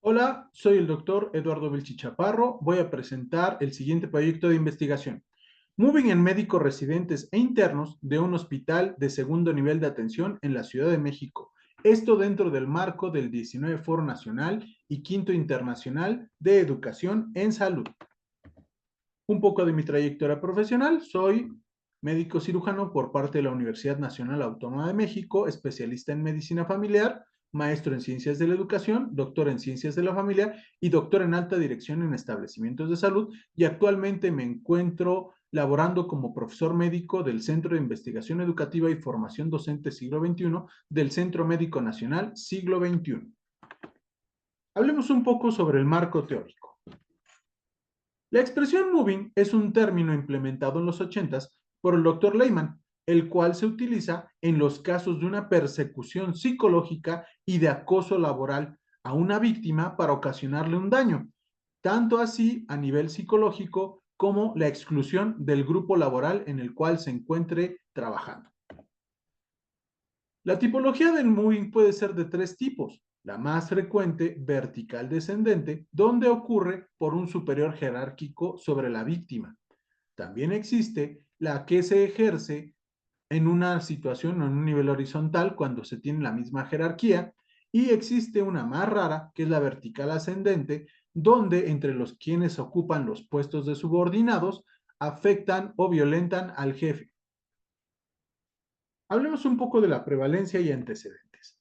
Hola, soy el doctor Eduardo Vilchi Chaparro. Voy a presentar el siguiente proyecto de investigación. Moving en médicos residentes e internos de un hospital de segundo nivel de atención en la Ciudad de México. Esto dentro del marco del 19 Foro Nacional y Quinto Internacional de Educación en Salud. Un poco de mi trayectoria profesional. Soy médico cirujano por parte de la Universidad Nacional Autónoma de México, especialista en medicina familiar, maestro en ciencias de la educación, doctor en ciencias de la familia y doctor en alta dirección en establecimientos de salud, y actualmente me encuentro laborando como profesor médico del Centro de Investigación Educativa y Formación Docente Siglo XXI del Centro Médico Nacional Siglo XXI. Hablemos un poco sobre el marco teórico. La expresión moving es un término implementado en los 80s por el Dr. Lehmann, el cual se utiliza en los casos de una persecución psicológica y de acoso laboral a una víctima para ocasionarle un daño, tanto así a nivel psicológico como la exclusión del grupo laboral en el cual se encuentre trabajando. La tipología del moving puede ser de tres tipos. La más frecuente, vertical descendente, donde ocurre por un superior jerárquico sobre la víctima. También existe la que se ejerce en una situación o en un nivel horizontal cuando se tiene la misma jerarquía. Y existe una más rara, que es la vertical ascendente, donde entre los quienes ocupan los puestos de subordinados afectan o violentan al jefe. Hablemos un poco de la prevalencia y antecedentes.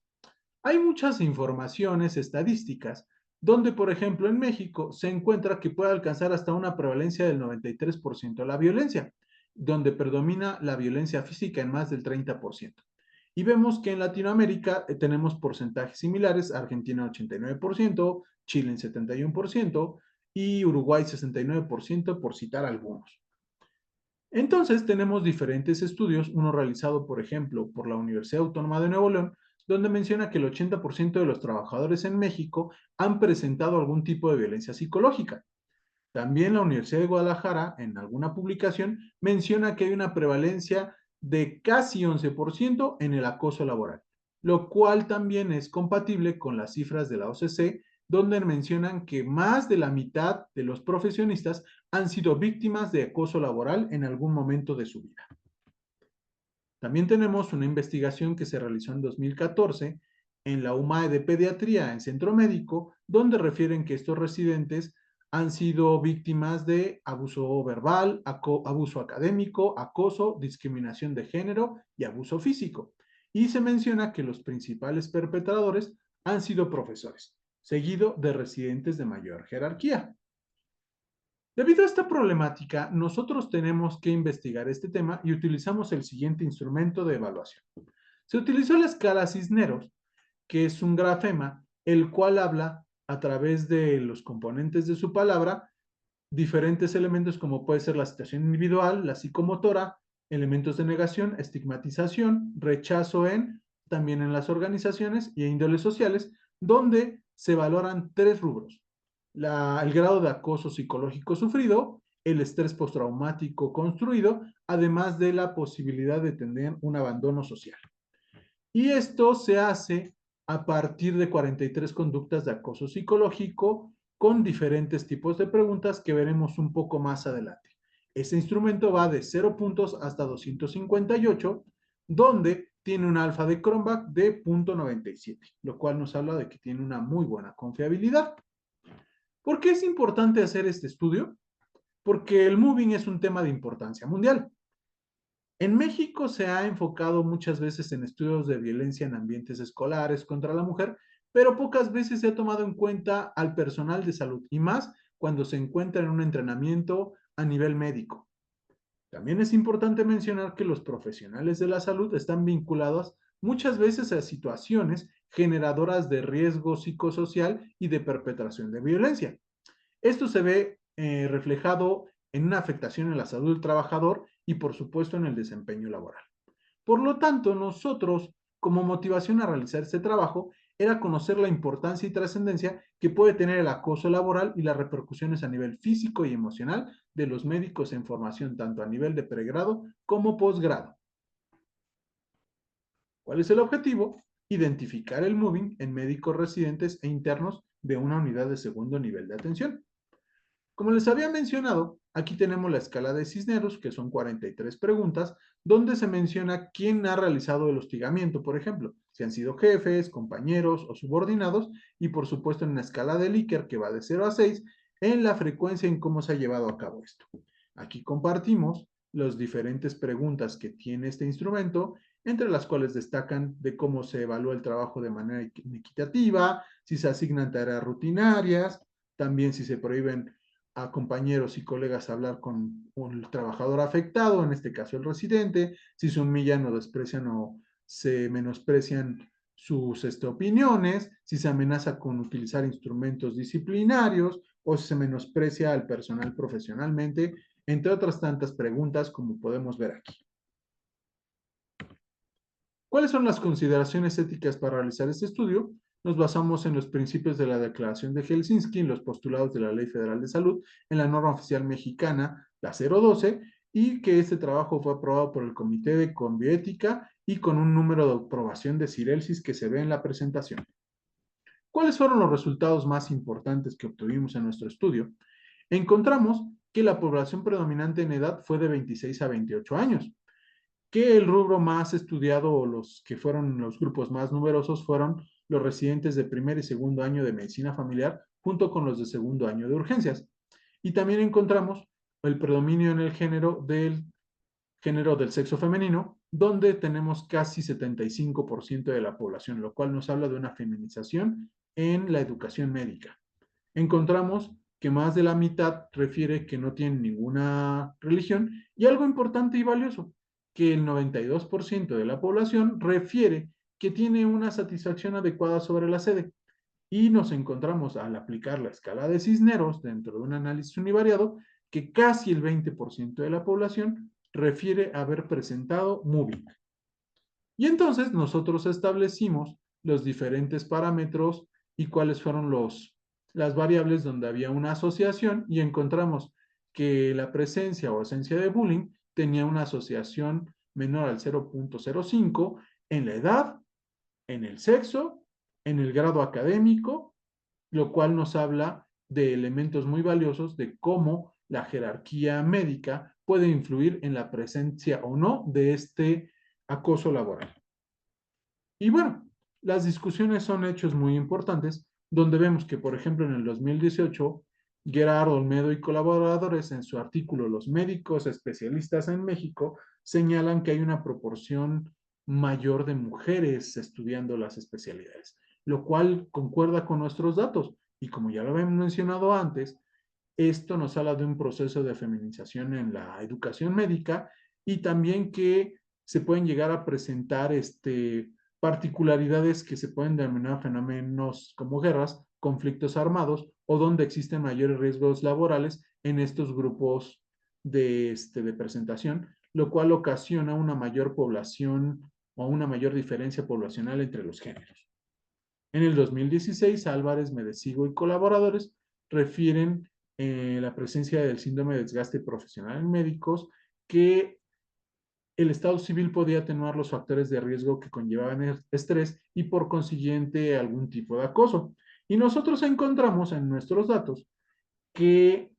Hay muchas informaciones estadísticas donde, por ejemplo, en México se encuentra que puede alcanzar hasta una prevalencia del 93% de la violencia, donde predomina la violencia física en más del 30%. Y vemos que en Latinoamérica tenemos porcentajes similares: Argentina 89%, Chile en 71% y Uruguay 69%, por citar algunos. Entonces, tenemos diferentes estudios, uno realizado, por ejemplo, por la Universidad Autónoma de Nuevo León, donde menciona que el 80% de los trabajadores en México han presentado algún tipo de violencia psicológica. También la Universidad de Guadalajara, en alguna publicación, menciona que hay una prevalencia de casi 11% en el acoso laboral, lo cual también es compatible con las cifras de la OCC, donde mencionan que más de la mitad de los profesionistas han sido víctimas de acoso laboral en algún momento de su vida. También tenemos una investigación que se realizó en 2014 en la UMAE de Pediatría en Centro Médico, donde refieren que estos residentes han sido víctimas de abuso verbal, abuso académico, acoso, discriminación de género y abuso físico. Y se menciona que los principales perpetradores han sido profesores, seguido de residentes de mayor jerarquía. Debido a esta problemática, nosotros tenemos que investigar este tema y utilizamos el siguiente instrumento de evaluación. Se utilizó la escala Cisneros, que es un grafema, el cual habla a través de los componentes de su palabra diferentes elementos, como puede ser la situación individual, la psicomotora, elementos de negación, estigmatización, rechazo también en las organizaciones y índoles sociales, donde se valoran tres rubros: el grado de acoso psicológico sufrido, el estrés postraumático construido, además de la posibilidad de tener un abandono social. Y esto se hace a partir de 43 conductas de acoso psicológico con diferentes tipos de preguntas que veremos un poco más adelante. Este instrumento va de 0 puntos hasta 258, donde tiene un alfa de Cronbach de 0.97, lo cual nos habla de que tiene una muy buena confiabilidad. ¿Por qué es importante hacer este estudio? Porque el moving es un tema de importancia mundial. En México se ha enfocado muchas veces en estudios de violencia en ambientes escolares contra la mujer, pero pocas veces se ha tomado en cuenta al personal de salud, y más cuando se encuentra en un entrenamiento a nivel médico. También es importante mencionar que los profesionales de la salud están vinculados muchas veces a situaciones generadoras de riesgo psicosocial y de perpetración de violencia. Esto se ve reflejado en una afectación en la salud del trabajador y, por supuesto, en el desempeño laboral. Por lo tanto, nosotros, como motivación a realizar este trabajo, era conocer la importancia y trascendencia que puede tener el acoso laboral y las repercusiones a nivel físico y emocional de los médicos en formación, tanto a nivel de pregrado como posgrado. ¿Cuál es el objetivo? Identificar el moving en médicos residentes e internos de una unidad de segundo nivel de atención. Como les había mencionado, aquí tenemos la escala de Cisneros, que son 43 preguntas, donde se menciona quién ha realizado el hostigamiento, por ejemplo, si han sido jefes, compañeros o subordinados, y por supuesto en una escala de Likert, que va de 0 a 6, en la frecuencia en cómo se ha llevado a cabo esto. Aquí compartimos las diferentes preguntas que tiene este instrumento, entre las cuales destacan de cómo se evalúa el trabajo de manera equitativa, si se asignan tareas rutinarias, también si se prohíben a compañeros y colegas hablar con un trabajador afectado, en este caso el residente, si se humillan o desprecian o se menosprecian sus opiniones, si se amenaza con utilizar instrumentos disciplinarios o si se menosprecia al personal profesionalmente, entre otras tantas preguntas como podemos ver aquí. ¿Cuáles son las consideraciones éticas para realizar este estudio? Nos basamos en los principios de la Declaración de Helsinki, en los postulados de la Ley Federal de Salud, en la norma oficial mexicana, la 012, y que este trabajo fue aprobado por el Comité de Bioética y con un número de aprobación de Cirelsis que se ve en la presentación. ¿Cuáles fueron los resultados más importantes que obtuvimos en nuestro estudio? Encontramos que la población predominante en edad fue de 26 a 28 años, que el rubro más estudiado o los que fueron los grupos más numerosos fueron los residentes de primer y segundo año de medicina familiar junto con los de segundo año de urgencias. Y también encontramos el predominio en el género del sexo femenino, donde tenemos casi 75% de la población, lo cual nos habla de una feminización en la educación médica. Encontramos que más de la mitad refiere que no tienen ninguna religión y algo importante y valioso, que el 92% de la población refiere que tiene una satisfacción adecuada sobre la sede. Y nos encontramos al aplicar la escala de Cisneros dentro de un análisis univariado que casi el 20% de la población refiere haber presentado moving. Y entonces nosotros establecimos los diferentes parámetros y cuáles fueron las variables donde había una asociación y encontramos que la presencia o esencia de bullying tenía una asociación menor al 0.05 en la edad, en el sexo, en el grado académico, lo cual nos habla de elementos muy valiosos de cómo la jerarquía médica puede influir en la presencia o no de este acoso laboral. Y bueno, las discusiones son hechos muy importantes, donde vemos que, por ejemplo, en el 2018, Gerard Olmedo y colaboradores en su artículo Los médicos especialistas en México señalan que hay una proporción mayor de mujeres estudiando las especialidades, lo cual concuerda con nuestros datos. Y como ya lo habíamos mencionado antes, esto nos habla de un proceso de feminización en la educación médica y también que se pueden llegar a presentar particularidades que se pueden denominar fenómenos como guerras, conflictos armados o donde existen mayores riesgos laborales en estos grupos de presentación, lo cual ocasiona una mayor población o una mayor diferencia poblacional entre los géneros. En el 2016, Álvarez, Medesigo y colaboradores refieren la presencia del síndrome de desgaste profesional en médicos, que el estado civil podía atenuar los factores de riesgo que conllevaban estrés y por consiguiente algún tipo de acoso. Y nosotros encontramos en nuestros datos que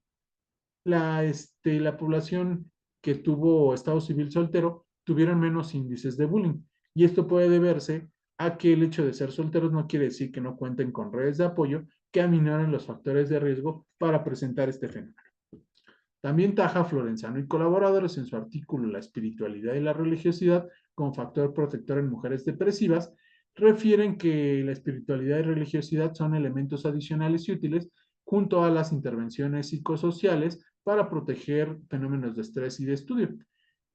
la población que tuvo estado civil soltero tuvieron menos índices de bullying. Y esto puede deberse a que el hecho de ser solteros no quiere decir que no cuenten con redes de apoyo que aminoren los factores de riesgo para presentar este fenómeno. También Taja, Florenzano y colaboradores en su artículo La espiritualidad y la religiosidad como factor protector en mujeres depresivas refieren que la espiritualidad y religiosidad son elementos adicionales y útiles junto a las intervenciones psicosociales para proteger fenómenos de estrés y de estudio,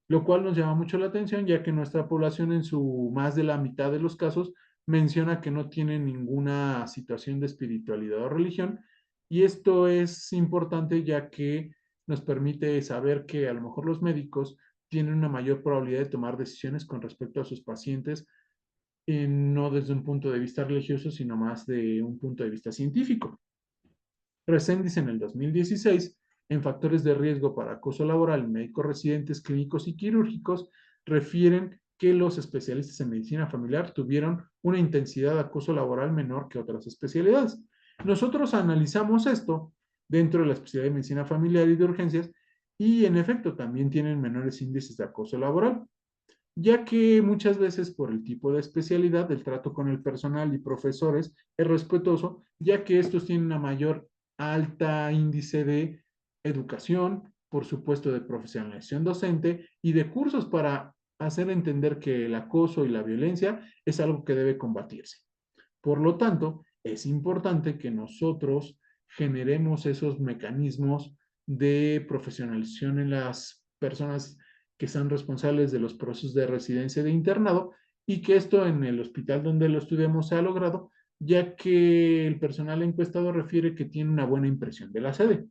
lo cual nos llama mucho la atención ya que nuestra población en su más de la mitad de los casos menciona que no tiene ninguna situación de espiritualidad o religión y esto es importante ya que nos permite saber que a lo mejor los médicos tienen una mayor probabilidad de tomar decisiones con respecto a sus pacientes, no desde un punto de vista religioso, sino más de un punto de vista científico. Reséndiz en el 2016, en factores de riesgo para acoso laboral en médicos residentes clínicos y quirúrgicos, refieren que los especialistas en medicina familiar tuvieron una intensidad de acoso laboral menor que otras especialidades. Nosotros analizamos esto dentro de la especialidad de medicina familiar y de urgencias y en efecto también tienen menores índices de acoso laboral, ya que muchas veces por el tipo de especialidad el trato con el personal y profesores es respetuoso, ya que estos tienen una mayor alta índice de educación, por supuesto de profesionalización docente y de cursos para hacer entender que el acoso y la violencia es algo que debe combatirse. Por lo tanto, es importante que nosotros generemos esos mecanismos de profesionalización en las personas que son responsables de los procesos de residencia y de internado y que esto en el hospital donde lo estudiamos se ha logrado, ya que el personal encuestado refiere que tiene una buena impresión de la sede.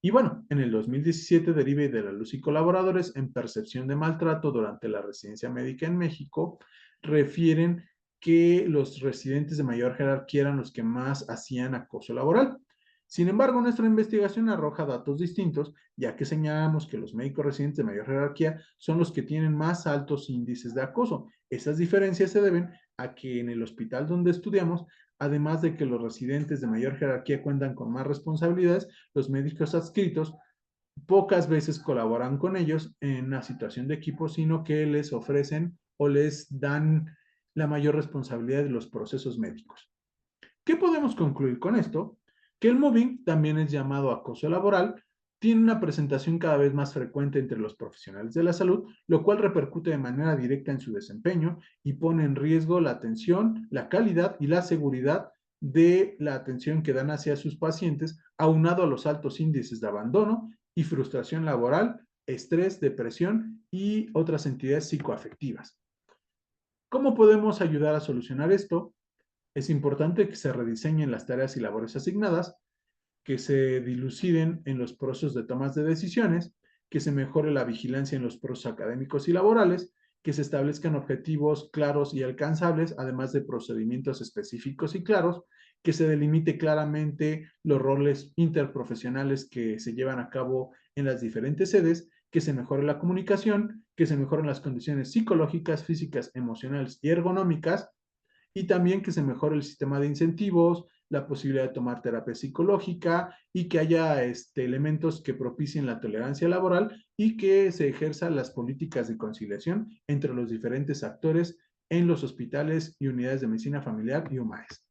Y bueno, en el 2017 derive de la luz y colaboradores en percepción de maltrato durante la residencia médica en México, refieren que los residentes de mayor jerarquía eran los que más hacían acoso laboral. Sin embargo, nuestra investigación arroja datos distintos, ya que señalamos que los médicos residentes de mayor jerarquía son los que tienen más altos índices de acoso. Esas diferencias se deben a que en el hospital donde estudiamos, además de que los residentes de mayor jerarquía cuentan con más responsabilidades, los médicos adscritos pocas veces colaboran con ellos en una situación de equipo, sino que les ofrecen o les dan la mayor responsabilidad de los procesos médicos. ¿Qué podemos concluir con esto? Que el mobbing, también es llamado acoso laboral, tiene una presentación cada vez más frecuente entre los profesionales de la salud, lo cual repercute de manera directa en su desempeño y pone en riesgo la atención, la calidad y la seguridad de la atención que dan hacia sus pacientes, aunado a los altos índices de abandono y frustración laboral, estrés, depresión y otras entidades psicoafectivas. ¿Cómo podemos ayudar a solucionar esto? Es importante que se rediseñen las tareas y labores asignadas, que se diluciden en los procesos de tomas de decisiones, que se mejore la vigilancia en los procesos académicos y laborales, que se establezcan objetivos claros y alcanzables, además de procedimientos específicos y claros, que se delimite claramente los roles interprofesionales que se llevan a cabo en las diferentes sedes, que se mejore la comunicación, que se mejoren las condiciones psicológicas, físicas, emocionales y ergonómicas, y también que se mejore el sistema de incentivos, la posibilidad de tomar terapia psicológica y que haya elementos que propicien la tolerancia laboral y que se ejerzan las políticas de conciliación entre los diferentes actores en los hospitales y unidades de medicina familiar y UMAES.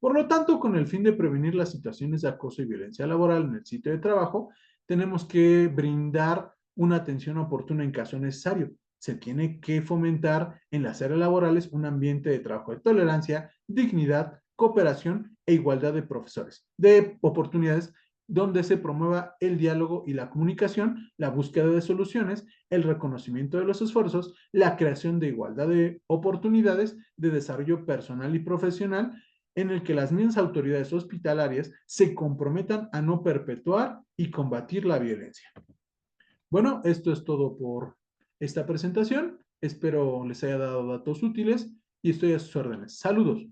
Por lo tanto, con el fin de prevenir las situaciones de acoso y violencia laboral en el sitio de trabajo, tenemos que brindar una atención oportuna en caso necesario. Se tiene que fomentar en las áreas laborales un ambiente de trabajo de tolerancia, dignidad, cooperación e igualdad de profesores, de oportunidades donde se promueva el diálogo y la comunicación, la búsqueda de soluciones, el reconocimiento de los esfuerzos, la creación de igualdad de oportunidades de desarrollo personal y profesional en el que las mismas autoridades hospitalarias se comprometan a no perpetuar y combatir la violencia. Bueno, esto es todo por esta presentación. Espero les haya dado datos útiles y estoy a sus órdenes. Saludos.